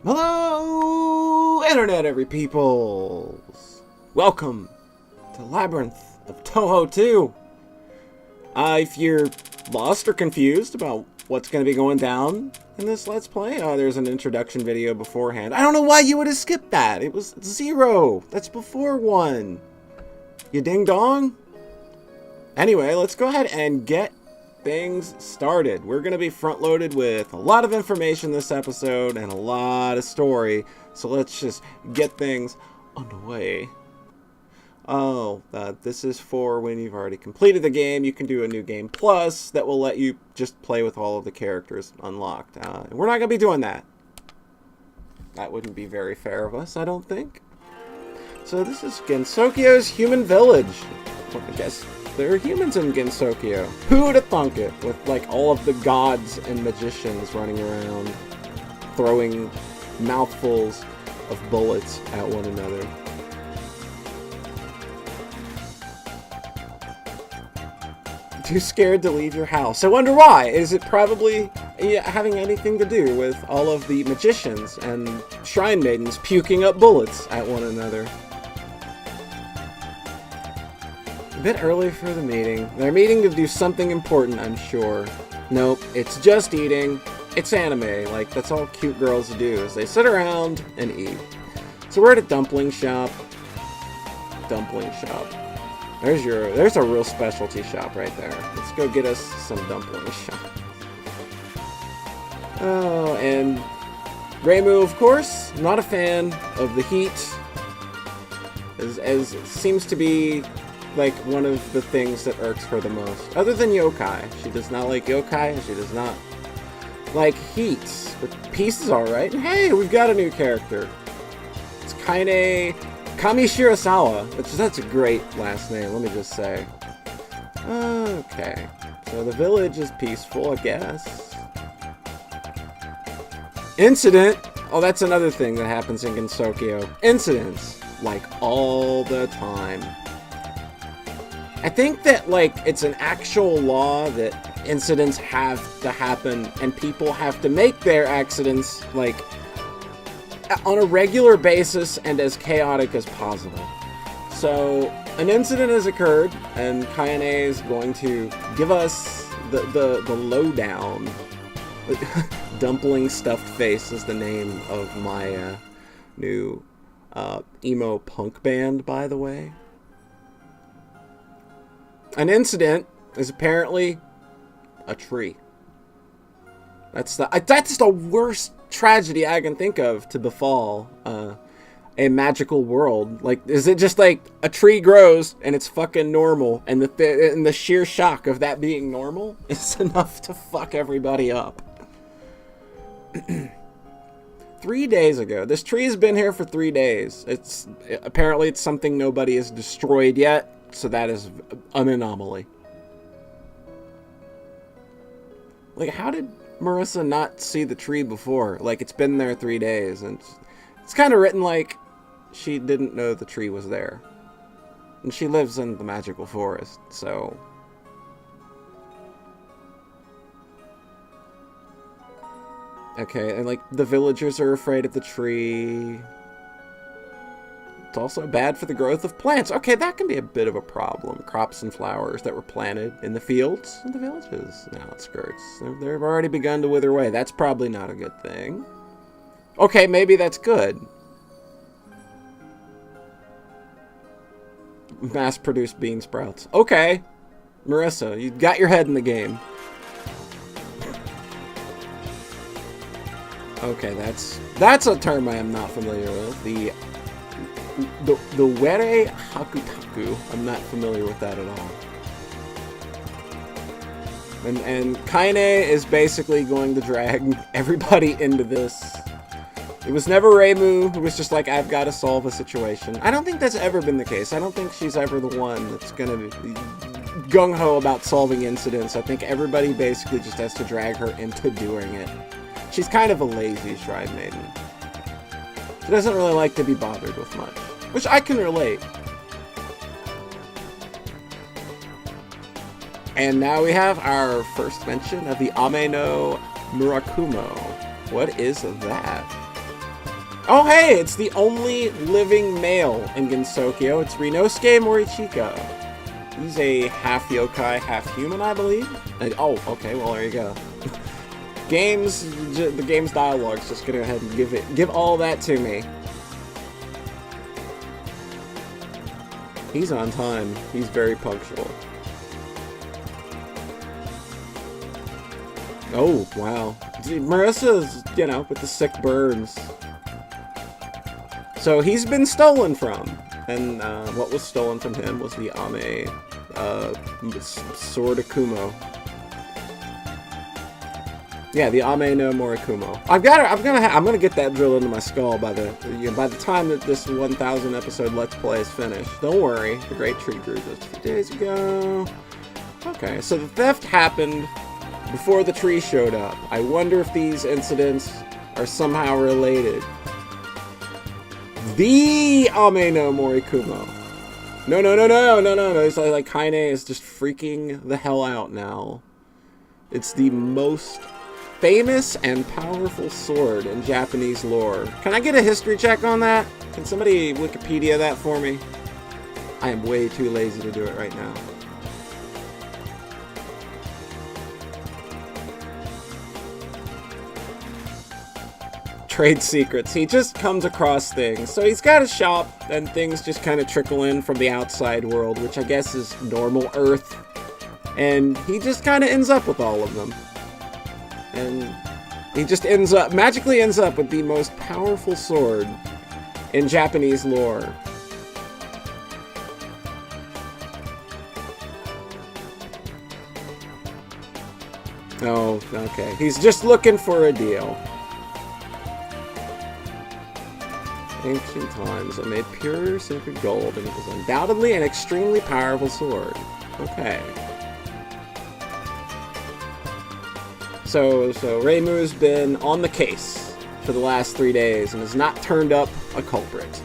Hello, Internet every peoples! Welcome to Labyrinth of Touhou 2! If you're lost or confused about what's going to be going down in this Let's Play, there's an introduction video beforehand. I don't know why you would have skipped that! It was 0! That's before 1! You ding dong? Anyway, let's go ahead and get things started. We're going to be front-loaded with a lot of information this episode and a lot of story, so let's just get things underway. This is for when you've already completed the game. You can do a new game plus that will let you just play with all of the characters unlocked. We're not going to be doing that. That wouldn't be very fair of us, I don't think. So this is Gensokyo's human village. I guess there are humans in Gensokyo. Who'd have thunk it? With like all of the gods and magicians running around, throwing mouthfuls of bullets at one another. Too scared to leave your house. I wonder why. Is it probably having anything to do with all of the magicians and shrine maidens puking up bullets at one another? A bit early for the meeting. They're meeting to do something important, I'm sure. Nope, it's just eating. It's anime. Like, that's all cute girls do, is they sit around and eat. So we're at a dumpling shop. Dumpling shop. There's a real specialty shop right there. Let's go get us some dumpling shop. Oh, and Reimu, of course, not a fan of the heat. As seems to be like one of the things that irks her the most. Other than yokai. She does not like yokai, and she does not like heat. But peace is alright. And hey, we've got a new character. It's Kaine Kamishirasawa, that's a great last name, let me just say. Okay. So the village is peaceful, I guess. Incident! Oh, that's another thing that happens in Gensokyo. Incidents. Like, all the time. I think that, like, it's an actual law that incidents have to happen, and people have to make their accidents, like, on a regular basis and as chaotic as possible. So, an incident has occurred, and Kaine is going to give us the lowdown. Dumpling Stuffed Face is the name of my new emo punk band, by the way. An incident is apparently a tree. That's the worst tragedy I can think of to befall a magical world. Like, is it just like a tree grows and it's fucking normal, and the sheer shock of that being normal is enough to fuck everybody up? 3 days ago, this tree has been here for 3 days. Apparently it's something nobody has destroyed yet, so that is an anomaly. Like, how did Marissa not see the tree before? Like, it's been there 3 days, and it's kind of written like she didn't know the tree was there. And she lives in the magical forest, so... Okay, and like, the villagers are afraid of the tree. It's also bad for the growth of plants. Okay, that can be a bit of a problem. Crops and flowers that were planted in the fields and the villages, now outskirts, they've already begun to wither away. That's probably not a good thing. Okay, maybe that's good. Mass-produced bean sprouts. Okay, Marissa, you got your head in the game. Okay, that's a term I am not familiar with. The were hakutaku. I'm not familiar with that at all. And Kaine is basically going to drag everybody into this. It was never Reimu who was just like, I've got to solve a situation. I don't think that's ever been the case. I don't think she's ever the one that's going to be gung-ho about solving incidents. I think everybody basically just has to drag her into doing it. She's kind of a lazy shrine maiden. She doesn't really like to be bothered with much, which I can relate. And now we have our first mention of the Ame no Murakumo. What is that? Oh hey, it's the only living male in Gensokyo. It's Rinosuke Morichika. He's a half yokai, half human, I believe. Oh, okay, well there you go. The game's dialogue's just gonna go ahead and give all that to me. He's on time. He's very punctual. Oh, wow. Marissa's, you know, with the sick burns. So he's been stolen from. And what was stolen from him was the Ame Sword Akumo. Yeah, the Ame no Morikumo. I'm gonna get that drilled into my skull by the time that this 1,000 episode Let's Play is finished. Don't worry, the Great Tree grew just a few days ago. Okay, so the theft happened before the tree showed up. I wonder if these incidents are somehow related. The Ame no Morikumo. No. It's like Kaine is just freaking the hell out now. It's the most famous and powerful sword in Japanese lore. Can I get a history check on that? Can somebody Wikipedia that for me? I am way too lazy to do it right now. Trade secrets. He just comes across things. So he's got a shop, and things just kind of trickle in from the outside world, which I guess is normal Earth. And he just kind of ends up with all of them. And he just magically ends up with the most powerful sword in Japanese lore. Oh, okay. He's just looking for a deal. Ancient times, it made pure sacred gold, and it was undoubtedly an extremely powerful sword. Okay. So Reimu's been on the case for the last 3 days and has not turned up a culprit.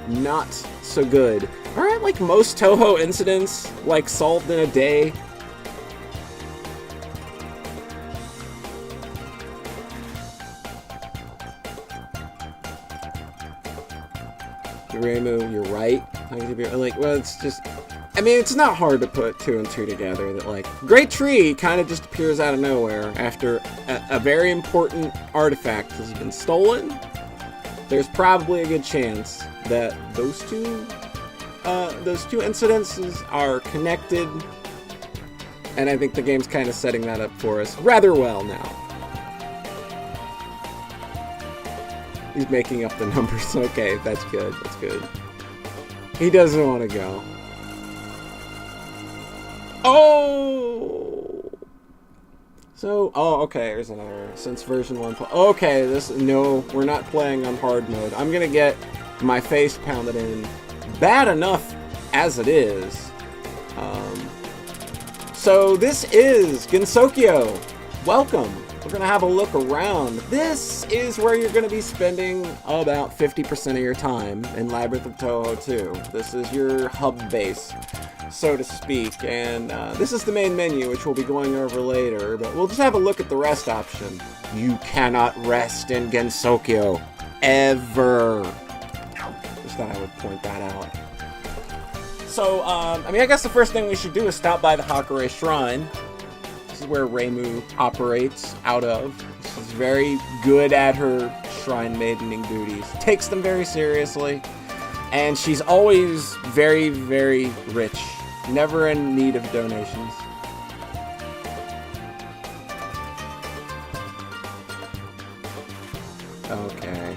Not so good. Aren't like most Touhou incidents like solved in a day? Reimu, you're right. Like, well, it's just... I mean, it's not hard to put 2 and 2 together that, like, Great Tree kind of just appears out of nowhere after a very important artifact has been stolen. There's probably a good chance that those two incidences are connected, and I think the game's kind of setting that up for us rather well now. He's making up the numbers. Okay, that's good. That's good. He doesn't want to go. Oh! So, okay, here's another. Since version 1... Okay, no, we're not playing on hard mode. I'm gonna get my face pounded in bad enough as it is. So this is Gensokyo. Welcome. We're gonna have a look around. This is where you're gonna be spending about 50% of your time in Labyrinth of Touhou 2. This is your hub base, so to speak, and this is the main menu, which we'll be going over later, but we'll just have a look at the rest option. You cannot rest in Gensokyo. Ever. Just thought I would point that out. So, I mean, I guess the first thing we should do is stop by the Hakure Shrine. This is where Reimu operates out of. She's very good at her shrine maidening duties. Takes them very seriously. And she's always very, very rich. Never in need of donations. Okay.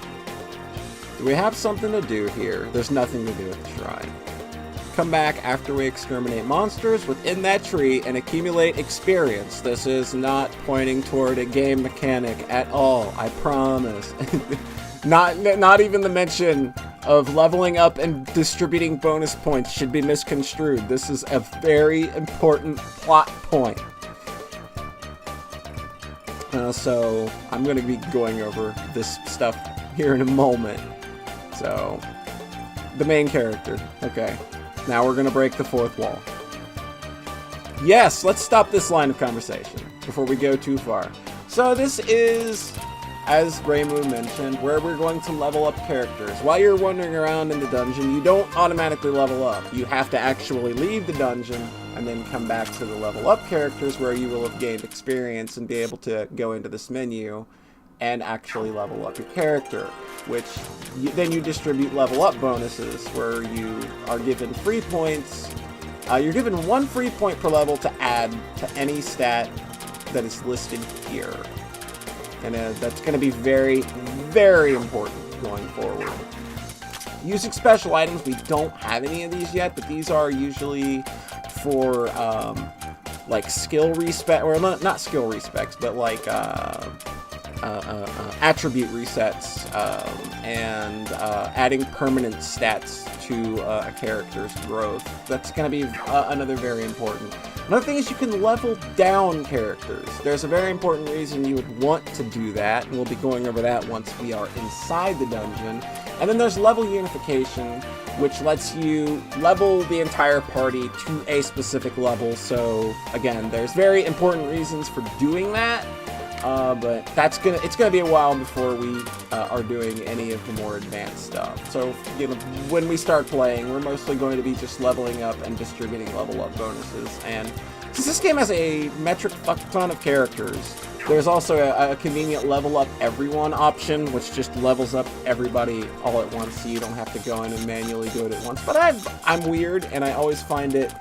Do we have something to do here? There's nothing to do at the shrine. Come back after we exterminate monsters within that tree and accumulate experience. This is not pointing toward a game mechanic at all, I promise. Not even the mention of leveling up and distributing bonus points should be misconstrued. This is a very important plot point. So I'm going to be going over this stuff here in a moment. So, the main character. Okay. Now we're going to break the fourth wall. Yes, let's stop this line of conversation before we go too far. So this is as Reimu mentioned, where we're going to level up characters. While you're wandering around in the dungeon, you don't automatically level up. You have to actually leave the dungeon and then come back to the level up characters, where you will have gained experience and be able to go into this menu and actually level up your character, which then you distribute level up bonuses, where you are given free points. You're given 1 free point per level to add to any stat that is listed here. And that's going to be very, very important going forward. Using special items, we don't have any of these yet, but these are usually for like skill respect, or not skill respects, but like attribute resets, and adding permanent stats to a character's growth. That's going to be another very important. Another thing is you can level down characters. There's a very important reason you would want to do that, and we'll be going over that once we are inside the dungeon. And then there's level unification, which lets you level the entire party to a specific level. So again, there's very important reasons for doing that. But it's gonna be a while before we are doing any of the more advanced stuff. So, you know, when we start playing, we're mostly going to be just leveling up and distributing level up bonuses. And since this game has a metric fuck ton of characters, there's also a convenient level up everyone option, which just levels up everybody all at once, so you don't have to go in and manually do it at once. But I'm weird, and I always find it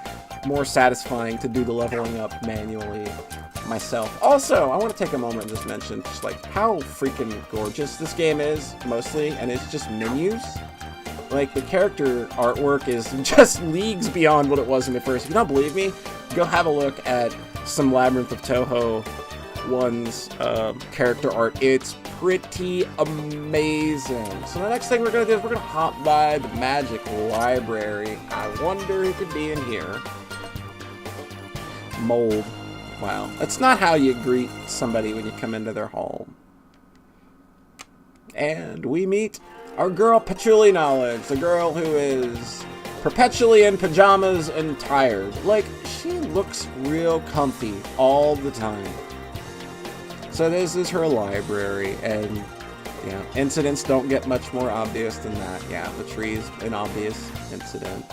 more satisfying to do the leveling up manually myself. Also, I want to take a moment and just mention just like how freaking gorgeous this game is, mostly, and it's just menus. Like, the character artwork is just leagues beyond what it was in the first. If you don't believe me, go have a look at some Labyrinth of Touhou one's character art. It's pretty amazing. So the next thing we're going to do is we're going to hop by the magic library. I wonder who could be in here. Mold. Wow. That's not how you greet somebody when you come into their home. And we meet our girl Patchouli Knowledge, the girl who is perpetually in pajamas and tired. Like, she looks real comfy all the time. So this is her library, and yeah, incidents don't get much more obvious than that. Yeah, the tree's an obvious incident.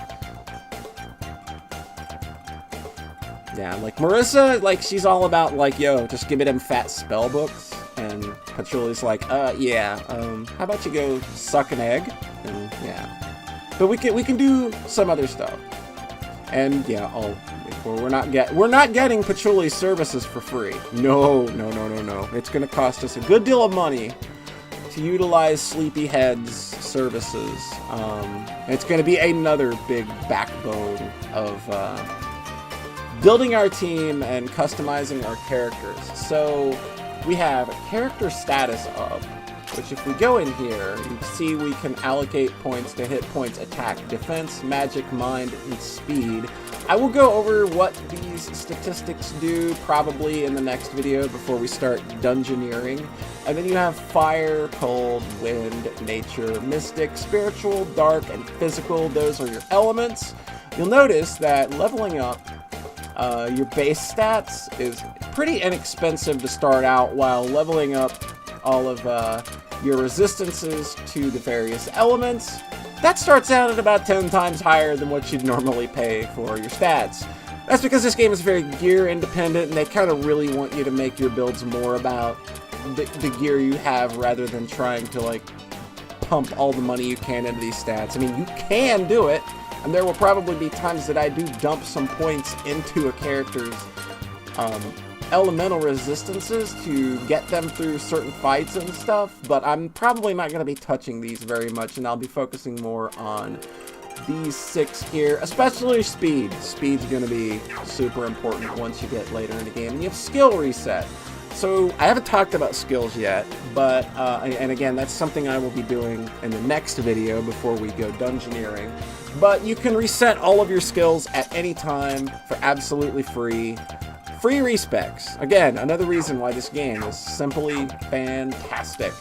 Yeah, like Marissa, like, she's all about like, yo, just give me them fat spell books. And Patchouli's like, yeah, how about you go suck an egg? And yeah, but we can do some other stuff. And yeah, we're not getting Patchouli's services for free. No. It's gonna cost us a good deal of money to utilize Sleepyhead's services. It's gonna be another big backbone of building our team and customizing our characters. So we have a character status up, which if we go in here, you can see we can allocate points to hit points, attack, defense, magic, mind, and speed. I will go over what these statistics do probably in the next video before we start dungeoneering. And then you have fire, cold, wind, nature, mystic, spiritual, dark, and physical. Those are your elements. You'll notice that leveling up your base stats is pretty inexpensive to start out, while leveling up all of your resistances to the various elements, that starts out at about 10 times higher than what you'd normally pay for your stats. That's because this game is very gear independent, and they kind of really want you to make your builds more about the gear you have rather than trying to like pump all the money you can into these stats. I mean, you can do it, and there will probably be times that I do dump some points into a character's elemental resistances to get them through certain fights and stuff, but I'm probably not going to be touching these very much, and I'll be focusing more on these 6 here, especially speed. Speed's going to be super important once you get later in the game. And you have skill reset. So I haven't talked about skills yet, but, and again, that's something I will be doing in the next video before we go dungeoneering. But you can reset all of your skills at any time for absolutely free. Free respecs. Again, another reason why this game is simply fantastic.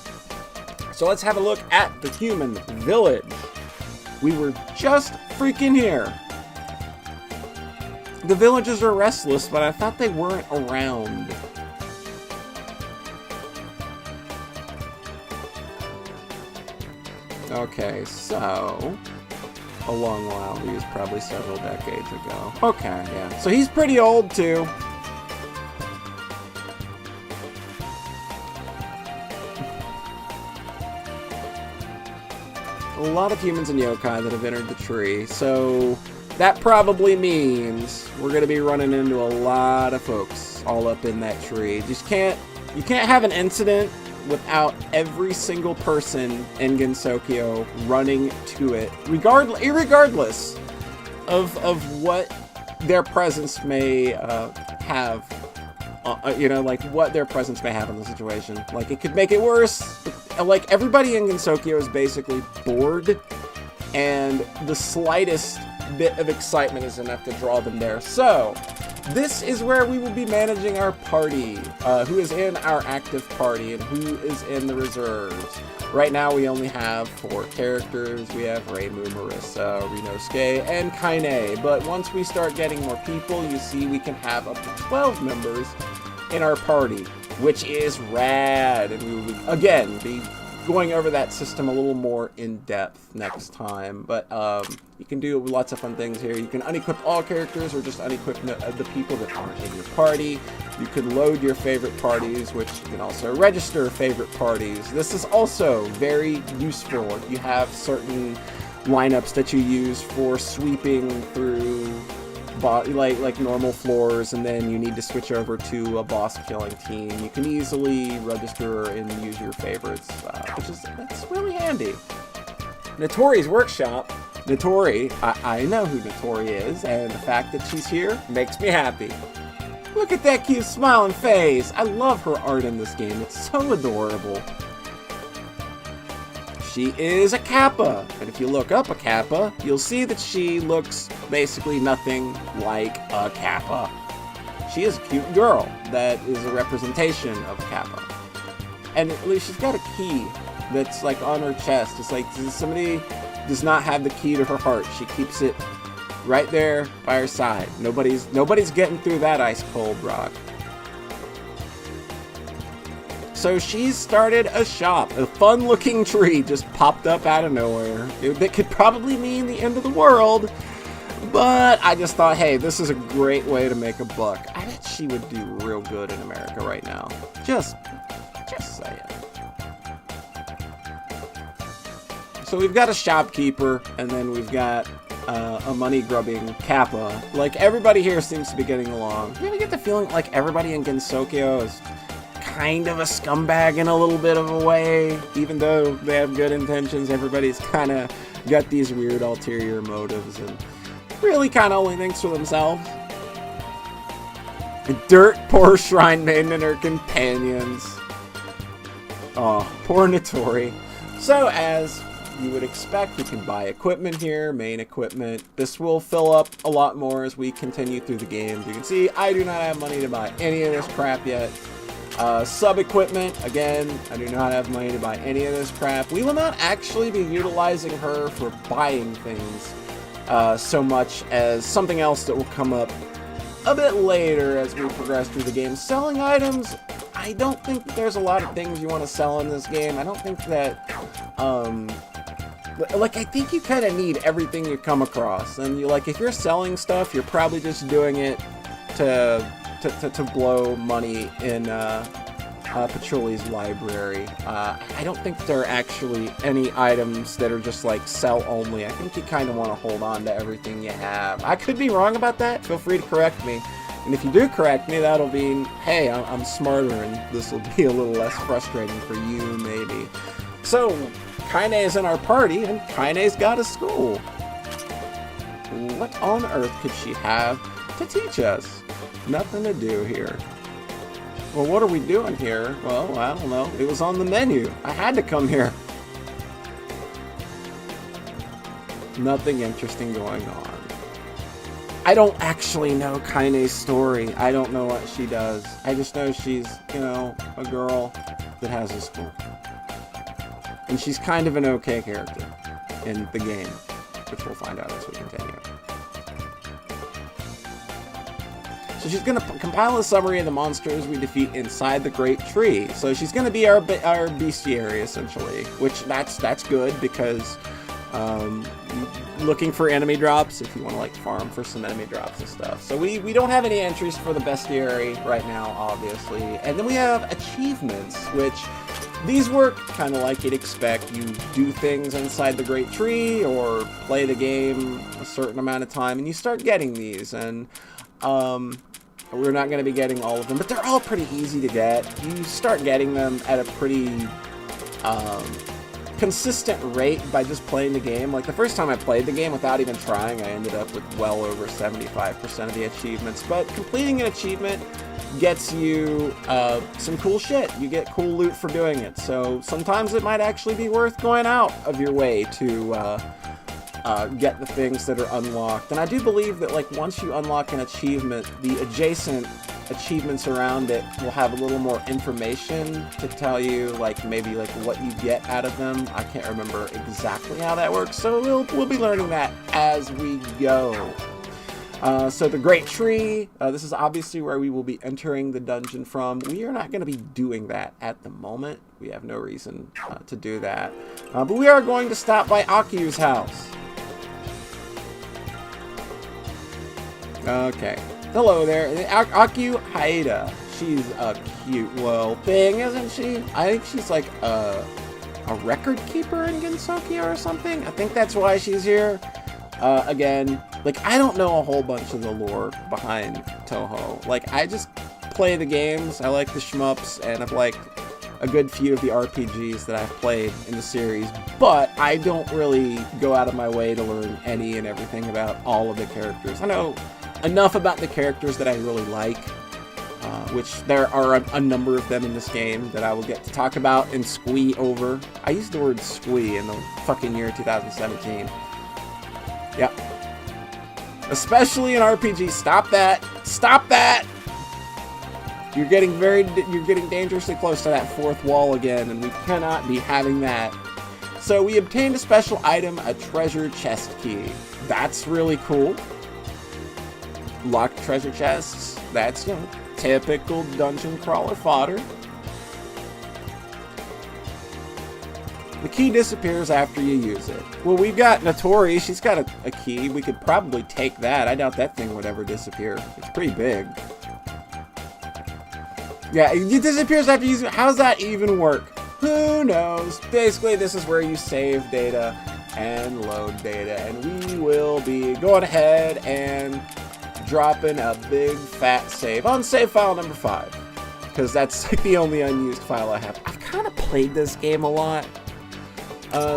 So let's have a look at the human village. We were just freaking here. The villagers are restless, but I thought they weren't around. Okay, so a long while. He was probably several decades ago. Okay, yeah. So he's pretty old, too. A lot of humans and yokai that have entered the tree, so that probably means we're going to be running into a lot of folks all up in that tree. You can't have an incident without every single person in Gensokyo running to it, irregardless of what their presence may have, like what their presence may have in the situation. Like, it could make it worse. Like, everybody in Gensokyo is basically bored, and the slightest bit of excitement is enough to draw them there. So, this is where we will be managing our party, who is in our active party and who is in the reserves. Right now we only have 4 characters. We have Reimu, Marissa, Rinosuke, and Kaine. But once we start getting more people, you see we can have up to 12 members in our party, which is rad. And we will, again, be going over that system a little more in depth next time. But you can do lots of fun things here. You can unequip all characters or just unequip the people that aren't in your party. You can load your favorite parties, which you can also register favorite parties. This is also very useful if you have certain lineups that you use for sweeping through like normal floors, and then you need to switch over to a boss killing team. You can easily register and use your favorites, that's really handy. Notori's workshop. Notori, I know who Notori is, and the fact that she's here makes me happy. Look at that cute smiling face. I love her art in this game. It's so adorable. She is a Kappa, and if you look up a Kappa, you'll see that she looks basically nothing like a Kappa. She is a cute girl that is a representation of a Kappa. And at least she's got a key that's like on her chest. It's like somebody does not have the key to her heart. She keeps it right there by her side. Nobody's getting through that ice cold rock. So she's started a shop. A fun-looking tree just popped up out of nowhere. That could probably mean the end of the world, but I just thought, hey, this is a great way to make a buck. I bet she would do real good in America right now. Just saying. So we've got a shopkeeper, and then we've got a money-grubbing Kappa. Like, everybody here seems to be getting along. You ever get the feeling like everybody in Gensokyo is kind of a scumbag in a little bit of a way? Even though they have good intentions, everybody's kind of got these weird ulterior motives and really kind of only thinks for themselves. The dirt poor shrine maiden and her companions. Oh, poor Notori. So, as you would expect, you can buy equipment here, main equipment. This will fill up a lot more as we continue through the game. You can see I do not have money to buy any of this crap yet. Sub-equipment, again, I do not have money to buy any of this crap. We will not actually be utilizing her for buying things so much as something else that will come up a bit later as we progress through the game. Selling items, I don't think there's a lot of things you want to sell in this game. I don't think that, like, I think you kind of need everything you come across. And if you're selling stuff, you're probably just doing it to blow money in Pachuli's library. I don't think there are actually any items that are just like sell only. I think you kind of want to hold on to everything you have. I could be wrong about that. Feel free to correct me. And if you do correct me, that'll mean, hey, I'm smarter and this will be a little less frustrating for you, maybe. So, Kaine is in our party, and Kaine's got a school. What on earth could she have to teach us? Nothing to do here. Well, what are we doing here? Well, I don't know. It was on the menu. I had to come here. Nothing interesting going on. I don't actually know Kaine's story. I don't know what she does. I just know she's, a girl that has a school. And she's kind of an okay character in the game, which we'll find out as we continue. So she's going to compile a summary of the monsters we defeat inside the Great Tree. So she's going to be our bestiary, essentially, which that's good because looking for enemy drops if you want to like farm for some enemy drops and stuff. So we don't have any entries for the bestiary right now, obviously. And then we have achievements, which these work kind of like you'd expect. You do things inside the Great Tree or play the game a certain amount of time and you start getting these. And we're not going to be getting all of them, but they're all pretty easy to get. You start getting them at a pretty consistent rate by just playing the game. Like the first time I played the game without even trying, I ended up with well over 75% of the achievements. But completing an achievement gets you some cool shit. You get cool loot for doing it. So sometimes it might actually be worth going out of your way to get the things that are unlocked. And I do believe that like once you unlock an achievement, the adjacent achievements around it will have a little more information to tell you like maybe like what you get out of them. I can't remember exactly how that works, so we'll be learning that as we go. So the Great Tree, this is obviously where we will be entering the dungeon from. We are not going to be doing that at the moment. We have no reason to do that. But we are going to stop by Akiu's house. Okay. Hello there. Akiu Haida. She's a cute little thing, isn't she? I think she's like a record keeper in Gensokyo or something. I think that's why she's here. Again, like, I don't know a whole bunch of the lore behind Touhou. Like, I just play the games, I like the shmups, and I've liked a good few of the RPGs that I've played in the series, but I don't really go out of my way to learn any and everything about all of the characters. I know enough about the characters that I really like, which there are a number of them in this game that I will get to talk about and squee over. I used the word squee in the fucking year 2017. Yep. Especially in RPG. Stop that. Stop that! You're getting dangerously close to that fourth wall again, and we cannot be having that. So we obtained a special item, a treasure chest key. That's really cool. Locked treasure chests. That's, you know, typical dungeon crawler fodder. The key disappears after you use it. Well, we've got Notori. She's got a key. We could probably take that. I doubt that thing would ever disappear. It's pretty big. Yeah, it disappears after you use it. How's that even work? Who knows? Basically, this is where you save data and load data. And we will be going ahead and dropping a big fat save on save file number 5. Because that's like the only unused file I have. I've kind of played this game a lot.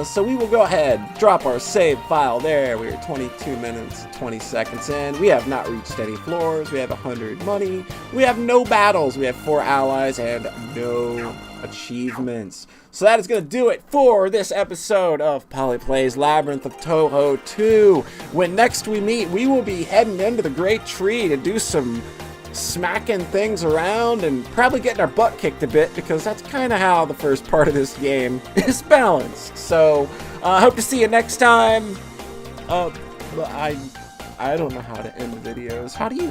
So we will go ahead, drop our save file there. We are 22 minutes, 20 seconds in. We have not reached any floors. We have 100 money. We have no battles. We have 4 allies and no achievements. So that is going to do it for this episode of Polyplay's Labyrinth of Touhou 2. When next we meet, we will be heading into the Great Tree to do some smacking things around and probably getting our butt kicked a bit, because that's kind of how the first part of this game is balanced. So I hope to see you next time. But I don't know how to end videos. How do you